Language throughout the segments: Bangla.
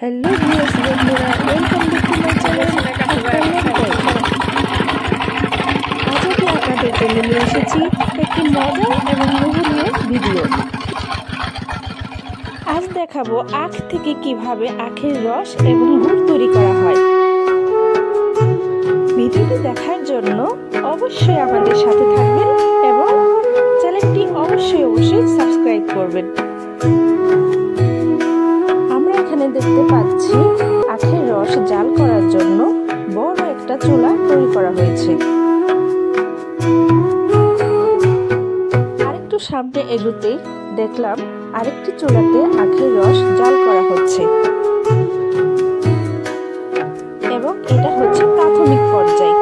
हेलो व्यूअर्स बंधुरा welcome back to my channel আজ আমি আপনাদের জন্য নিয়ে এসেছি একটি মজার এবং লোভনীয় ভিডিও। আজ দেখাবো আখ থেকে কিভাবে আখের রস এবং গুড় তৈরি করা হয়। ভিডিওটি দেখার জন্য অবশ্যই আমাদের সাথে থাকবেন এবং চ্যানেলটি অবশ্যই সাবস্ক্রাইব করবেন। দেখতে পাচ্ছি আখের রস জাল করার জন্য বড় একটা চুলা তৈরি করা হয়েছে। আরেকটু সামনে এগোতেই দেখলাম আরেকটি চুলাতে আখের রস জাল করা হচ্ছে এবং এটা হচ্ছে প্রাথমিক পর্যায়।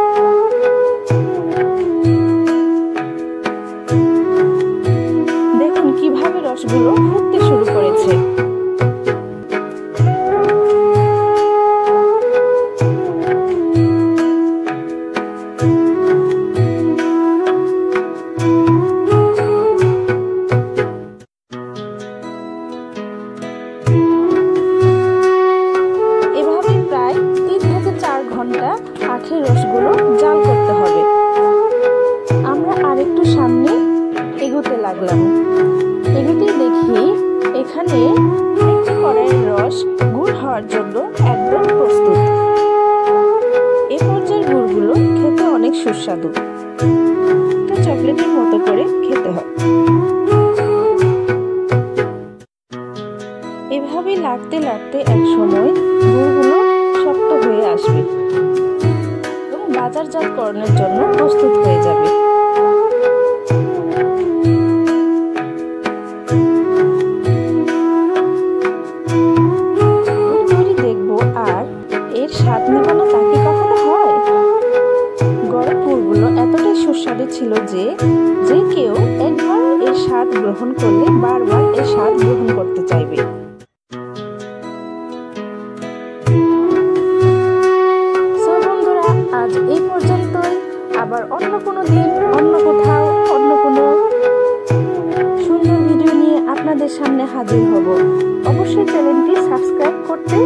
দেখুন কিভাবে রসগুলো ফুটতে শুরু করেছে। আখের রসগুলো জাল করতে হবে। আমরা আরেকটু সামনে এগোতে লাগলাম। এগোতেই দেখি এখানে একটি কড়াইয়ের রস গুড় হওয়ার জন্য একদম প্রস্তুত। এই পর্যায়ের গুড়গুলো খেতে অনেক সুস্বাদু, চকলেটের মতো করে খেতে হয়। এভাবে লাগতে লাগতে এক সময় গুড়গুলো শক্ত হয়ে আসবে, বাজারজাতকরণের জন্য প্রস্তুত হয়ে যাবে। দেখবো আর এর স্বাদ নেব না তা কি কখনো হয়? গরম গুড়গুলো এতটাই সুস্বাদু ছিল যে কেউ একবার এর স্বাদ গ্রহণ করলে বারবার এর স্বাদ গ্রহণ করতে চাইবে। আজ এই পর্যন্তই, আবার অন্য কোনো দিন অন্য কোথাও অন্য কোনো সুন্দর ভিডিও নিয়ে আপনাদের সামনে হাজির হব। অবশ্যই চ্যানেলটি সাবস্ক্রাইব করতে